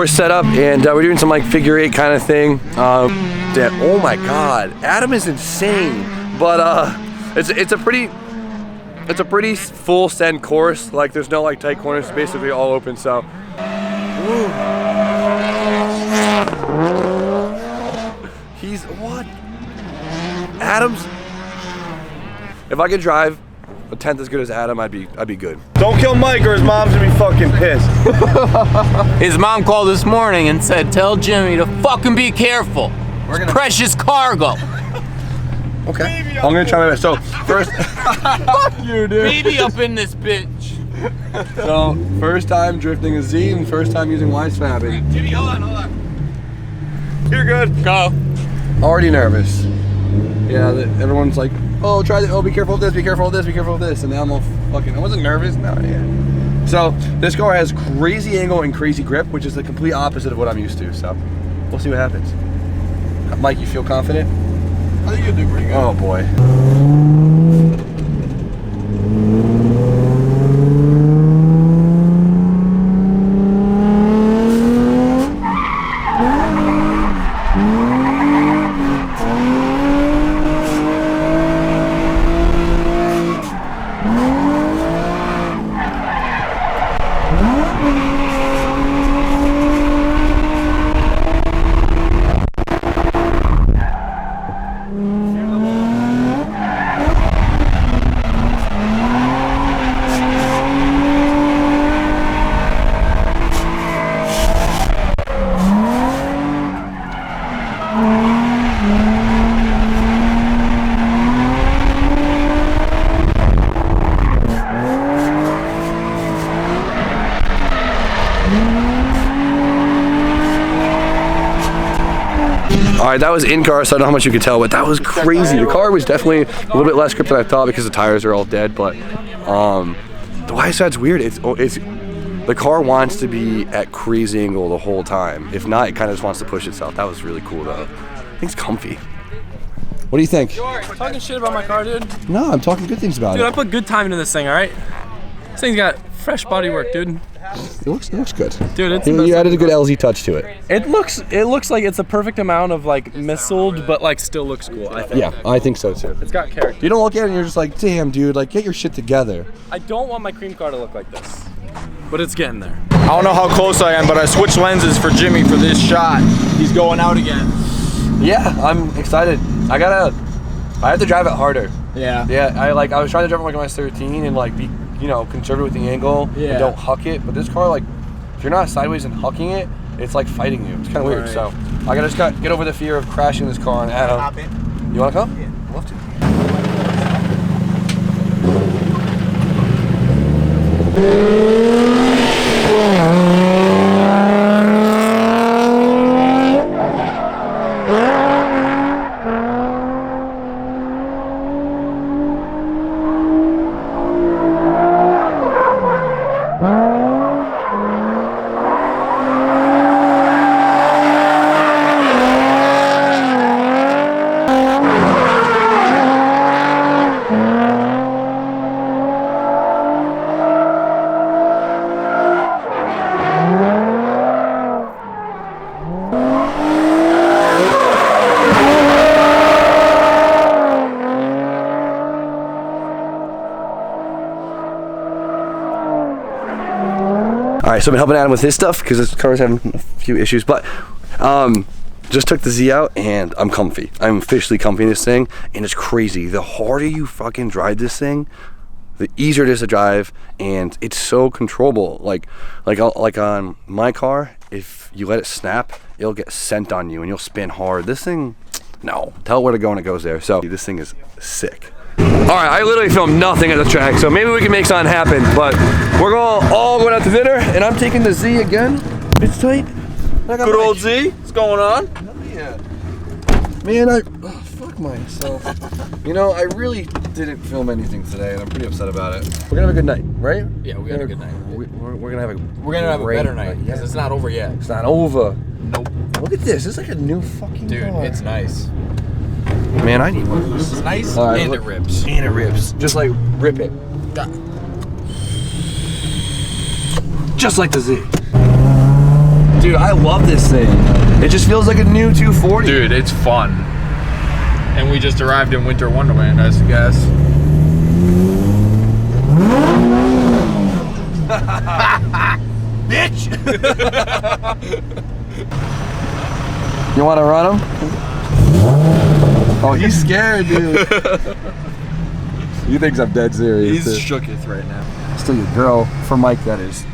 course setup, and we're doing some like figure 8 kind of thing. Oh my God, Adam is insane. But it's a pretty full send course. Like there's no like tight corners, it's basically all open. So. Woo. He's what? Adam's. If I could drive a 10th as good as Adam, I'd be good. Don't kill Mike or his mom's gonna be fucking pissed. His mom called this morning and said, "Tell Jimmy to fucking be careful. It's precious cargo." Okay. I'm gonna try my best. So first, Fuck you, dude. Baby up in this bitch. So first time drifting a Z and first time using wide snapping. Jimmy, hold on. You're good. Go. Already nervous. Yeah, everyone's like, oh, try this. Oh, be careful of this. Be careful of this. Be careful of this. And now I'm all fucking. I wasn't nervous. No, yeah. So this car has crazy angle and crazy grip, which is the complete opposite of what I'm used to. So we'll see what happens. Mike, you feel confident? I think you'll do pretty good. Oh boy. All right, that was in car, so I don't know how much you could tell, but that was crazy. The car was definitely a little bit less grip than I thought because the tires are all dead, but the wide side's weird. It's the car wants to be at crazy angle the whole time. If not, it kind of just wants to push itself. That was really cool though. I think it's comfy. What do you think? Talking shit about my car, dude. No, I'm talking good things about it. Dude, I put good time into this thing, all right? This thing's got fresh bodywork, dude. It looks good. Dude, it's you added a good LZ touch to it. It looks like it's a perfect amount of like missiled, but like still looks cool, I think. Yeah, I think so too. It's got character. You don't look at it and you're just like, damn, dude, like get your shit together. I don't want my cream car to look like this, but it's getting there. I don't know how close I am, but I switched lenses for Jimmy for this shot. He's going out again. Yeah, I'm excited. I have to drive it harder. Yeah. Yeah, I was trying to drive it like when I was 13 and like be, conservative with the angle and don't huck it. But this car, like, if you're not sideways and hucking it, it's like fighting you. It's kind of weird. So I just got to get over the fear of crashing this car and Adam. You want to come? Yeah. I'd love to. All right, so I've been helping Adam with his stuff because this car's having a few issues, but just took the Z out and I'm comfy. I'm officially comfy in this thing, and it's crazy. The harder you fucking drive this thing, the easier it is to drive, and it's so controllable. Like on my car, if you let it snap, it'll get sent on you and you'll spin hard. This thing, no. Tell it where to go and it goes there. So this thing is sick. All right, I literally filmed nothing at the track, so maybe we can make something happen, but we're all going out to dinner, and I'm taking the Z again. It's tight. Good old Z, what's going on? Yeah. Man, fuck myself. I really didn't film anything today, and I'm pretty upset about it. We're gonna have a good night, right? Yeah, we're gonna have a good night. We're gonna have a a better night because it's not over yet. It's not over. Nope. Look at this. It's like a new fucking car. It's nice. Man, I need one of those. It's nice Right, and it rips. And it rips. Just like rip it. Just like the Z. Dude, I love this thing. It just feels like a new 240. Dude, it's fun. And we just arrived in Winter Wonderland, I guess. Bitch! You want to run him? Oh, he's scared, dude. He thinks I'm dead serious. He's shooketh right now. Still your girl. For Mike, that is.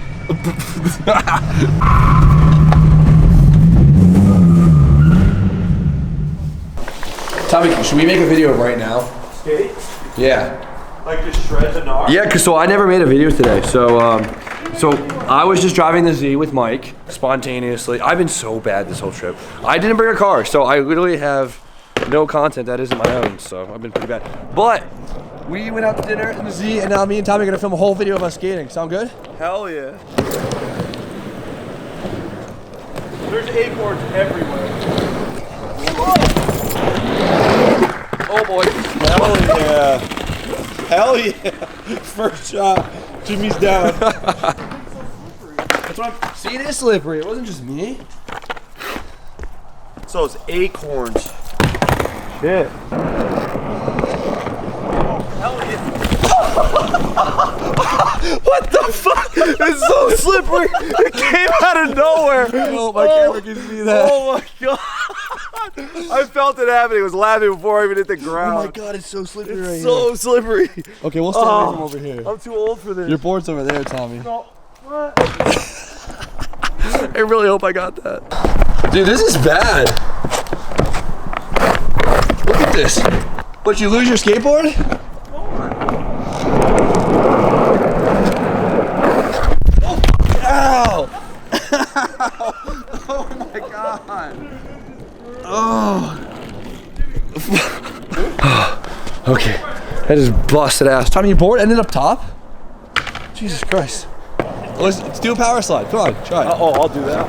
Tommy, should we make a video right now? Skate? Yeah. Like just shred the gnar? Yeah, cause so I never made a video today. So I was just driving the Z with Mike spontaneously. I've been so bad this whole trip. I didn't bring a car, so I literally have no content that isn't my own. So I've been pretty bad. But we went out to dinner in the Z, and now me and Tommy are gonna film a whole video of us skating. Sound good? Hell yeah. There's acorns everywhere. Oh boy. Hell yeah. Hell yeah. First shot. Jimmy's down. That's what I'm. See, it is slippery. It wasn't just me. So it's acorns. Shit. What the fuck? It's so slippery. It came out of nowhere. Oh, my camera can see that. Oh my god. I felt it happening. I was laughing before I even hit the ground. Oh my god, it's so slippery right It's so slippery. here. Okay, we'll stand away from over here. I'm too old for this. Your board's over there, Tommy. No. What? I really hope I got that. Dude, this is bad. Look at this. What, you lose your skateboard? Ow! Oh my god. Oh. Okay. That just busted ass. Tommy, your board ended up top? Jesus Christ. Let's do a power slide. Come on, try it. Oh, I'll do that.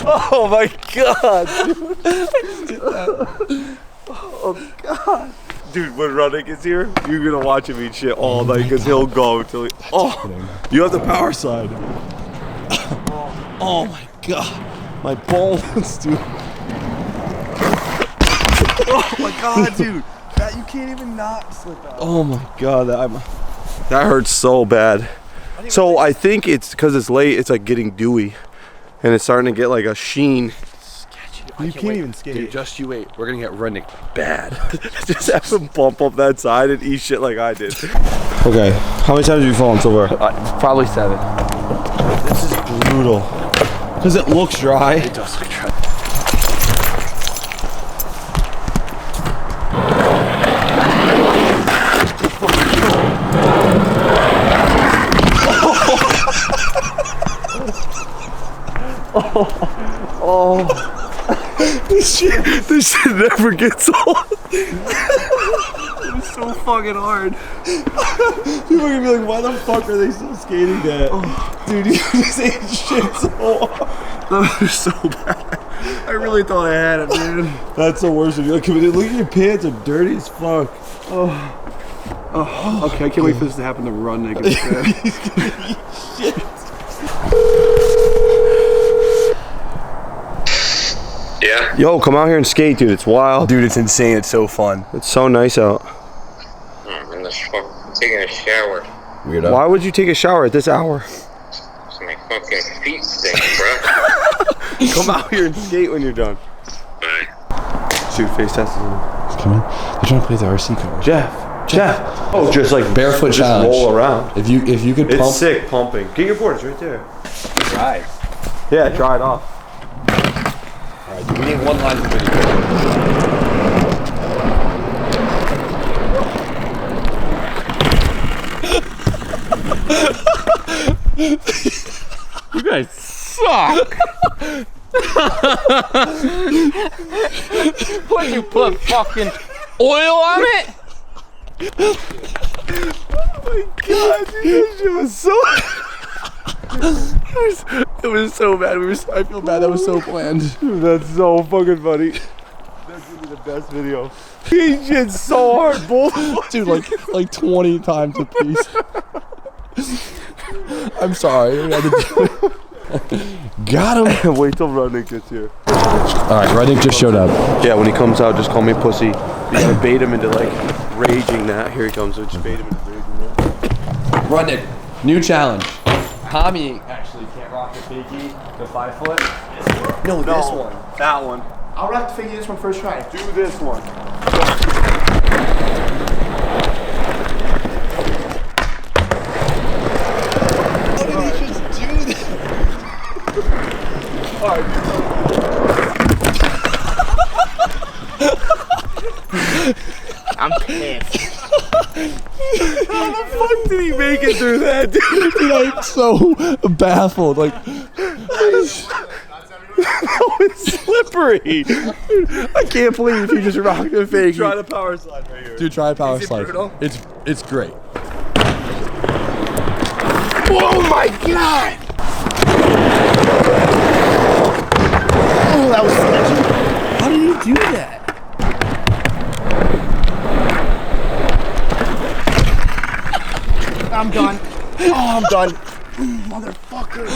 Oh my god. Oh god. Dude, when Rudnick is here, you're gonna watch him eat shit all night because he'll go until he. Oh, you have the power slide. Oh my god. My bones, dude. Oh my god, dude. That, you can't even not slip out. Oh my god, that hurts so bad. So I think it's because it's late, it's like getting dewy. And it's starting to get like a sheen. You can't even skate. Dude, just you wait. We're gonna get Rudnick bad. Just have him bump up that side and eat shit like I did. Okay, how many times have you fallen so far? Probably 7. This is brutal. Because it looks dry. It does look dry. This shit never gets old. It's so fucking hard. People are gonna be like, why the fuck are they still skating that? Dude, you just ate shit so hard. That was so bad. I really thought I had it, dude. That's the worst of you. Look at your pants, are dirty as fuck. Okay, I can't wait for this to happen to Rudnick. Shit. Yeah? Yo, come out here and skate, dude. It's wild. Dude, it's insane. It's so fun. It's so nice out. I'm in the taking a shower. Weirdo. Why would you take a shower at this hour? So my fucking feet stink, bro. Come out here and skate when you're done. Bye. Shoot, face test. Come on. They're trying to play the RC car. Jeff. Oh, just like Barefoot just challenge. roll around. If you could It's pump. sick pumping. Get your board, it's right there. Right. Yeah, try it off. Alright, dude, we need one line of video. You guys suck. What, you put fucking oil on it? God, dude, that shit was so. It was so bad. I feel bad. That was so planned. Dude, that's so fucking funny. That's gonna be the best video. He shit so hard, both. Dude, like 20 times a piece. I'm sorry. We had to do it. Got him. Wait till Rudnick gets here. All right, Rudnick just showed up. Yeah, when he comes out, just call me pussy. You gotta bait him into like raging that. Here he comes. So just bait him into raging that. Rudnick, new challenge. Tommy actually can't rock the fakie, the 5 foot. No, this one. That one. I'll rock the figure this one first try. Do this one. How did he just do that? I'm pissed. How the fuck did he make it through that, dude? Dude, I'm so baffled. Like, That was slippery. I can't believe you just rocked the fake. Try the power slide right here. dude, try a power Is it slide. brutal? It's great. Oh my god! Oh, that was sketchy. How did you do that? I'm done. Oh, I'm done. Motherfucker.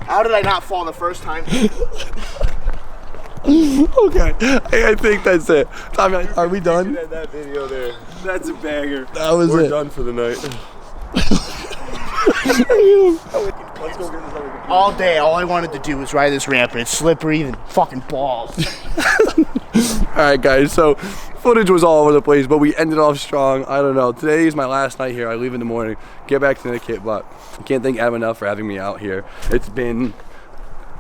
How did I not fall the first time? Okay, I think that's it. Tommy, are we done? That video there. That's a banger. That was We're it. done for the night. Let's go get this other computer. All day, all I wanted to do was ride this ramp, and it's slippery and fucking balls. Alright guys, so footage was all over the place, but we ended off strong. I don't know. Today is my last night here. I leave in the morning, get back to Connecticut, but I can't thank Adam enough for having me out here. It's been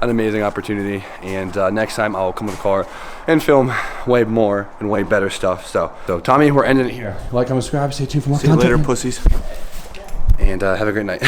an amazing opportunity, and next time I'll come with a car and film way more and way better stuff. So Tommy, we're ending it here. Like, comment, subscribe, stay tuned for more content. See you later, pussies. And have a great night.